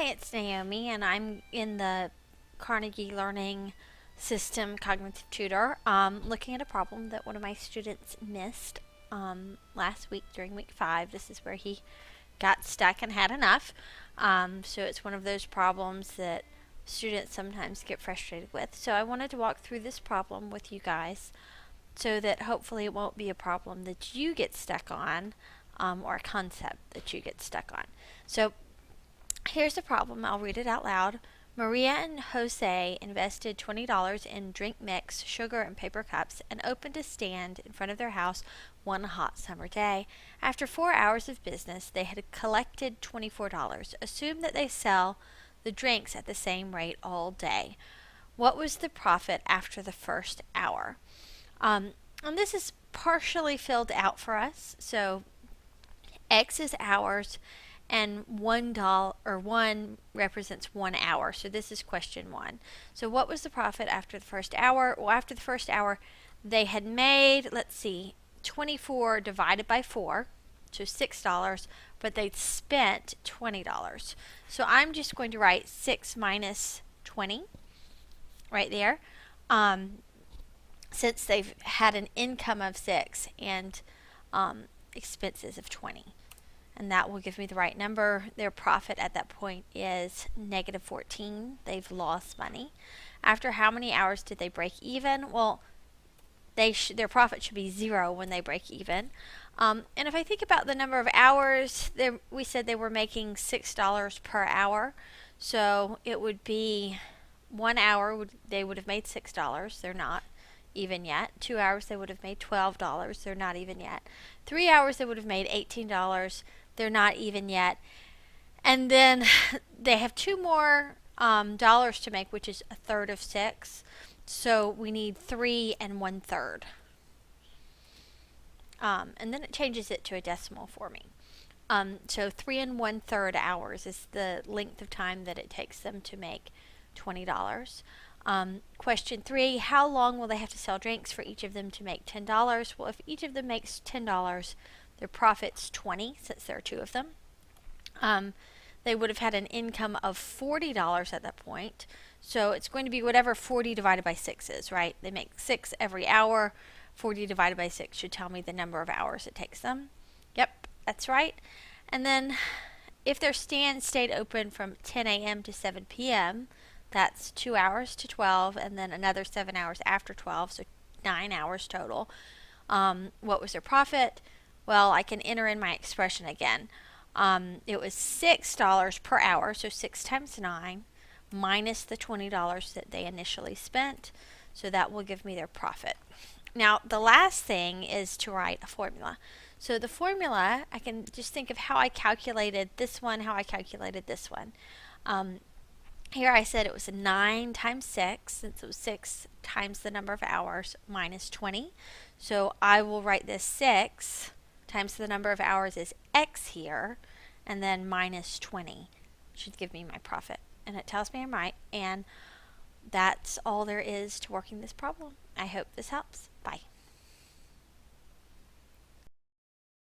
Hi, it's Naomi, and I'm in the Carnegie Learning System Cognitive Tutor, looking at a problem that one of my students missed last week during week 5. This is where he got stuck and had enough. So it's one of those problems that students sometimes get frustrated with. So I wanted to walk through this problem with you guys so that hopefully it won't be a problem that you get stuck on, or a concept that you get stuck on. So here's the problem. I'll read it out loud. Maria and Jose invested $20 in drink mix, sugar, and paper cups and opened a stand in front of their house one hot summer day. After 4 hours of business, they had collected $24. Assume that they sell the drinks at the same rate all day. What was the profit after the first hour? And this is partially filled out for us. So X is hours, and $1 or 1 represents 1 hour. So this is question 1. So what was the profit after the first hour? Well, after the first hour, they had made, let's see, 24 divided by 4, so $6, but they'd spent $20. So I'm just going to write 6 minus 20 right there, since they've had an income of 6 and expenses of 20. And that will give me the right number. Their profit at that point is negative 14. They've lost money. After how many hours did they break even? Well, their profit should be 0 when they break even. And if I think about the number of hours, we said they were making $6 per hour. So it would be 1 hour, they would have made $6. They're not even yet. 2 hours, they would have made $12. They're not even yet. 3 hours, they would have made $18. They're not even yet. And then they have 2 more dollars to make, which is a third of 6. So we need 3 and 1/3. And then it changes it to a decimal for me. So 3 and 1/3 hours is the length of time that it takes them to make $20. Question 3, how long will they have to sell drinks for each of them to make $10? Well, if each of them makes $10, their profit's 20, since there are 2 of them. They would have had an income of $40 at that point. So it's going to be whatever 40 divided by 6 is, right? They make 6 every hour. 40 divided by 6 should tell me the number of hours it takes them. Yep, that's right. And then if their stand stayed open from 10 a.m. to 7 p.m., that's 2 hours to 12, and then another 7 hours after 12, so 9 hours total. What was their profit? Well, I can enter in my expression again. It was $6 per hour, so 6 times 9, minus the $20 that they initially spent. So that will give me their profit. Now, the last thing is to write a formula. So the formula, I can just think of how I calculated this one, how I calculated this one. Here I said it was 9 times 6, since it was 6 times the number of hours, minus 20. So I will write this 6 times the number of hours is X here, and then minus 20 should give me my profit. And it tells me I'm right, and that's all there is to working this problem. I hope this helps.